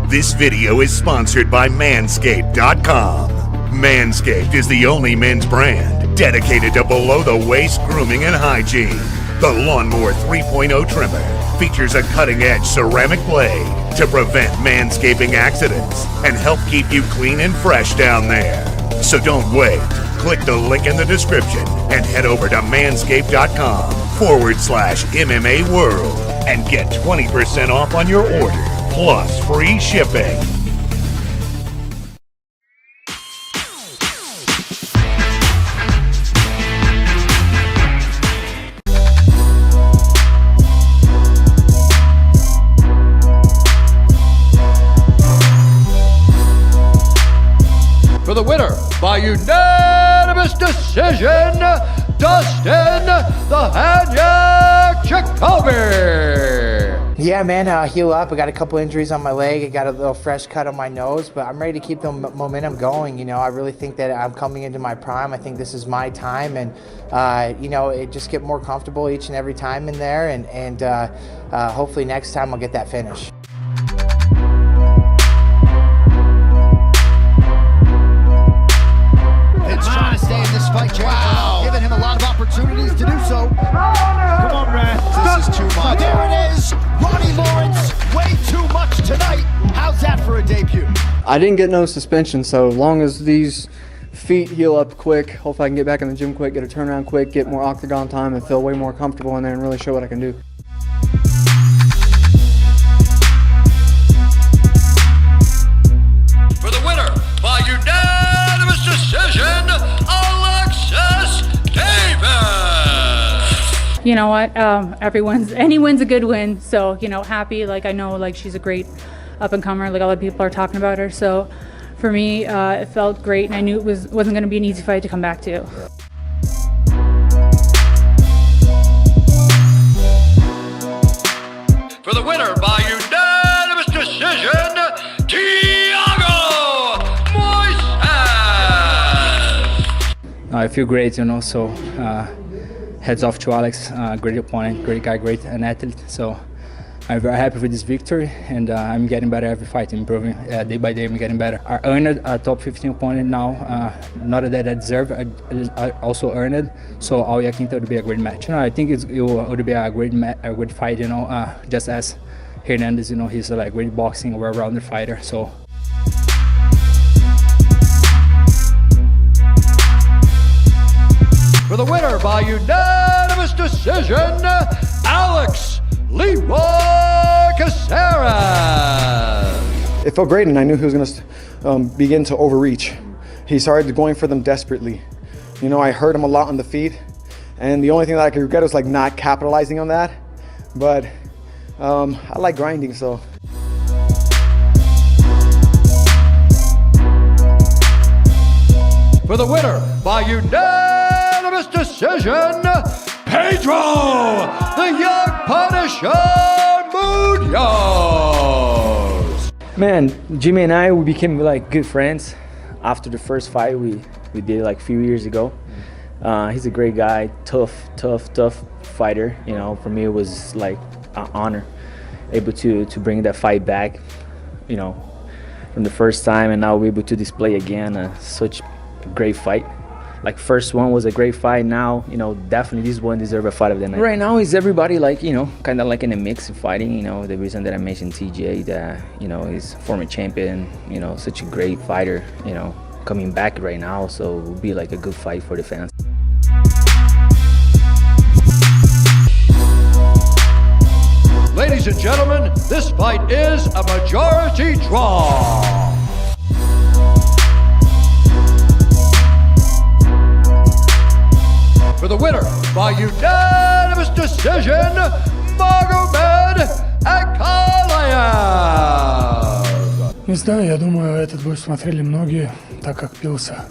This video is sponsored by Manscaped.com. Manscaped is the only men's brand dedicated to below-the-waist grooming and hygiene. The Lawnmower 3.0 trimmer features a cutting-edge ceramic blade to prevent manscaping accidents and help keep you clean and fresh down there. So don't wait. Click the link in the description and head over to manscaped.com/MMA World and get 20% off on your order, plus free shipping. For the winner by unanimous decision, Dustin the Hanyard Jacoby. Yeah, man, heal up. I got a couple injuries on my leg. I got a little fresh cut on my nose, but I'm ready to keep the momentum going. You know, I really think that I'm coming into my prime. I think this is my time, and you know, it just get more comfortable each and every time in there, and hopefully next time I'll get that finish. Trying to stay in this fight, Jay. Wow. Giving him a lot of opportunities to do so. Come on, Brad. This is too much. There it is. Ronnie Lawrence, way too much tonight. How's that for a debut? I didn't get no suspension, so as long as these feet heal up quick, hopefully I can get back in the gym quick, get a turnaround quick, get more octagon time, and feel way more comfortable in there and really show what I can do. For the winner by unanimous decision, Alexis Davis. You know what? Any win's a good win. So, you know, happy. Like, I know, like, she's a great up and comer. Like, a lot of people are talking about her. So, for me, it felt great, and I knew it wasn't going to be an easy fight to come back to. For the winner by unanimous decision, I feel great, you know, so heads off to Alex, great opponent, great guy, great an athlete. So I'm very happy with this victory, and I'm getting better every fight, improving day by day. I'm getting better. I earned a top 15 opponent now, not that I deserve. I also earned it. So all I think it would be a great match. You know, I think it would be a great fight. You know, just as Hernandez, you know, he's a great boxing, well-rounded fighter. So. For the winner by unanimous decision, Alex Leroy Caceres. It felt great, and I knew he was going to begin to overreach. He started going for them desperately. You know, I hurt him a lot on the feet, and the only thing that I could regret was not capitalizing on that. But I like grinding, so. For the winner by unanimous decision, Pedro the Young Punisher Munoz. Man, Jimmy and I, we became good friends after the first fight we did a few years ago. He's a great guy, tough fighter. You know, for me it was an honor, able to bring that fight back, you know, from the first time, and now we're able to display again such a great fight. First one was a great fight. Now, you know, definitely this one deserves a fight of the night. Right now is everybody you know, kind of in a mix of fighting. You know, the reason that I mentioned TJ, that, you know, he's former champion, you know, such a great fighter, you know, coming back right now, so it will be a good fight for the fans. Ladies and gentlemen, this fight is a majority draw. For the winner by unanimous decision, Magomed Ankalaev. Не знаю, я думаю, этот бой смотрели многие, так как бился.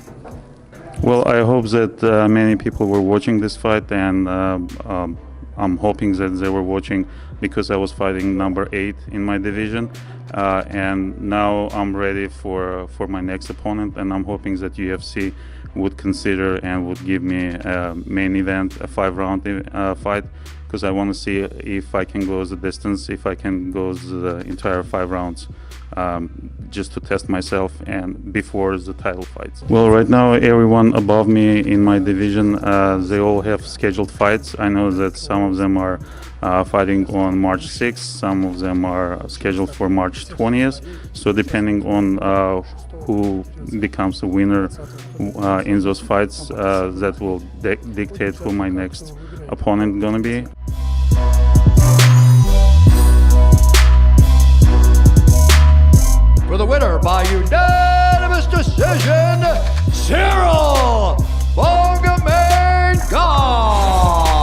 Well, I hope that many people were watching this fight, and I'm hoping that they were watching because I was fighting number 8 in my division, and now I'm ready for my next opponent, and I'm hoping that UFC would consider and would give me a main event, a 5-round fight, because I want to see if I can go the distance, if I can go the entire 5 rounds, just to test myself and before the title fights. Well, right now everyone above me in my division, they all have scheduled fights. I know that some of them are fighting on March 6th, some of them are scheduled for March 20th. So depending on who becomes the winner in those fights, that will dictate who my next opponent gonna be. For the winner by unanimous decision, Cyril Bongaman Gone.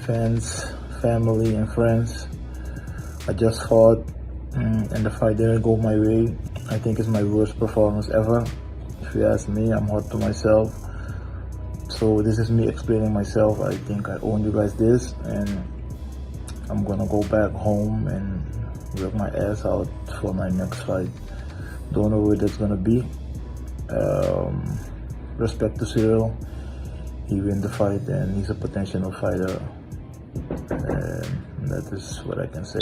Fans, family, and friends. I just fought, and the fight didn't go my way. I think it's my worst performance ever. If you ask me, I'm hard to myself. So this is me explaining myself. I think I owe you guys this, and I'm gonna go back home and work my ass out for my next fight. Don't know where that's gonna be. Respect to Cyril. He win the fight and he's a potential fighter. And that is what I can say.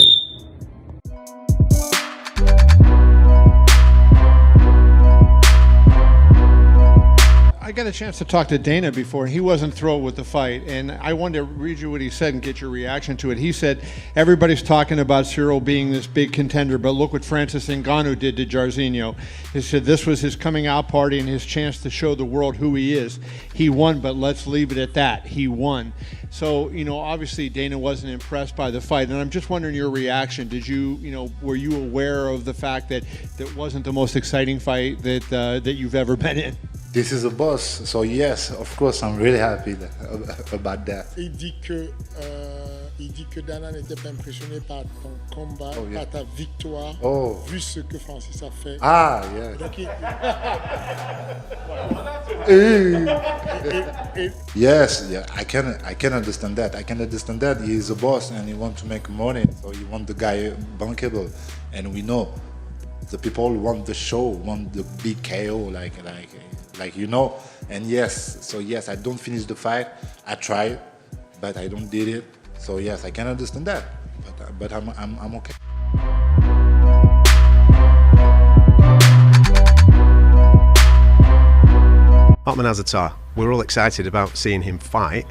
I got a chance to talk to Dana before. He wasn't thrilled with the fight, and I wanted to read you what he said and get your reaction to it. He said, everybody's talking about Cyril being this big contender, but look what Francis Ngannou did to Jairzinho. He said this was his coming out party and his chance to show the world who he is. He won, but let's leave it at that. He won. So, obviously Dana wasn't impressed by the fight, and I'm just wondering your reaction. Did you, were you aware of the fact that that wasn't the most exciting fight that you've ever been in? This is a boss, so yes, of course, I'm really happy about that. Il dit que Dana n'était pas impressionné par ton combat, par ta victoire, vu ce que Francis a fait. Ah, yeah. Donc, yes, yeah, I can understand that. I can understand that he is a boss and he wants to make money, so he want the guy bankable, and we know the people want the show, want the big KO, like and yes, I don't finish the fight. I tried, but I don't did it. So yes, I can understand that, but I'm okay. Ottman Azaitar, we're all excited about seeing him fight.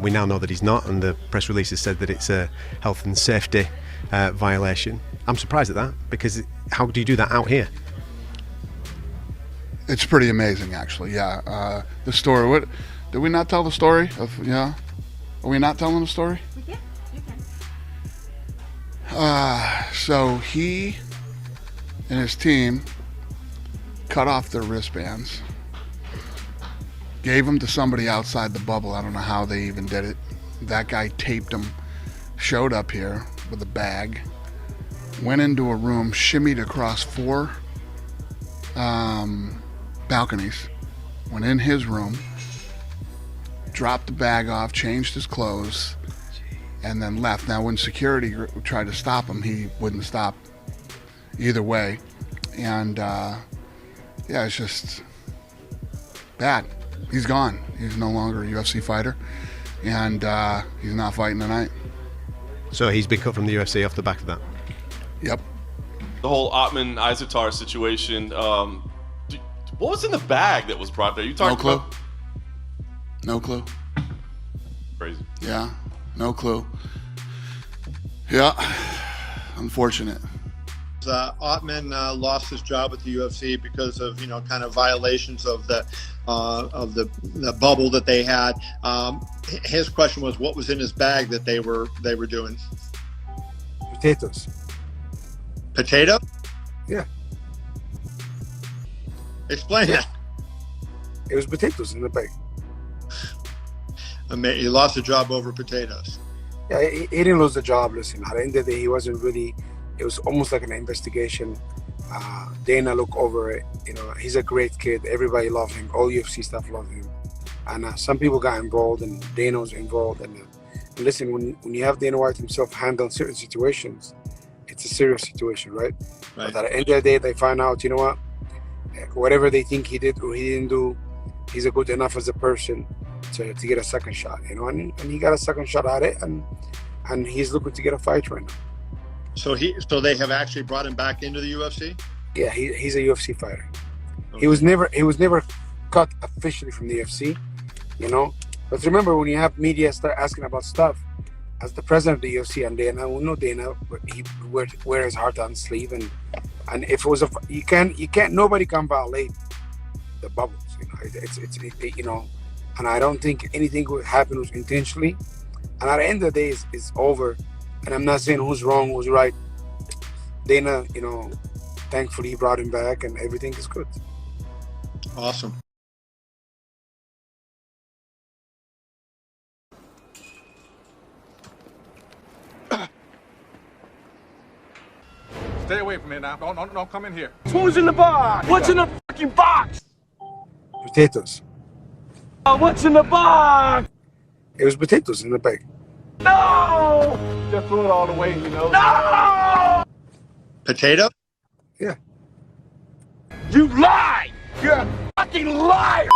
We now know that he's not, and the press release has said that it's a health and safety violation. I'm surprised at that, because how do you do that out here? It's pretty amazing, actually. Yeah, the story. What did we not tell the story of? Yeah, are we not telling the story? We can. You can. So he and his team cut off their wristbands, gave them to somebody outside the bubble. I don't know how they even did it. That guy taped them, showed up here with a bag, went into a room, shimmied across 4 balconies, went in his room, dropped the bag off, changed his clothes, and then left. Now, when security tried to stop him, he wouldn't stop either way. And yeah, it's just bad. He's gone. He's no longer a UFC fighter, and he's not fighting tonight. So he's been cut from the UFC off the back of that? Yep. The whole Ottman Azaitar situation, what was in the bag that was brought there? You talking about? No clue. Crazy. Yeah, no clue. Yeah, unfortunate. Ottman lost his job with the UFC because of kind of violations of the bubble that they had. His question was, what was in his bag that they were doing? Potatoes. Potato? Yeah. Explain that. It was potatoes in the bag. He lost a job over potatoes. Yeah, he didn't lose the job. Listen, at the end of the day, he wasn't really. It was almost like an investigation. Dana looked over it. You know, he's a great kid. Everybody loved him. All UFC staff loved him. And some people got involved, and Dana was involved. And listen, when you have Dana White himself handle certain situations, it's a serious situation, right? But at the end of the day, they find out, you know what? Whatever they think he did or he didn't do, he's a good enough as a person to get a second shot, you know, and he got a second shot at it, and he's looking to get a fight right now. So they have actually brought him back into the UFC? Yeah, he's a UFC fighter. Okay. He was never cut officially from the UFC, you know. But remember, when you have media start asking about stuff, as the president of the UFC, and Dana, we know Dana, he wear his heart on his sleeve, and if it was you can't nobody can violate the bubbles, you know. It's you know, and I don't think anything would happen was intentionally. And at the end of the day, it's over. And I'm not saying who's wrong, who's right. Dana, you know, thankfully he brought him back, and everything is good. Awesome. Stay away from me now. Don't come in here. Who's in the box? What's in the fucking box? Potatoes. What's in the box? It was potatoes in the bag. No! Just throw it all away, you know. No! Potato? Yeah. You lie! You're a fucking liar!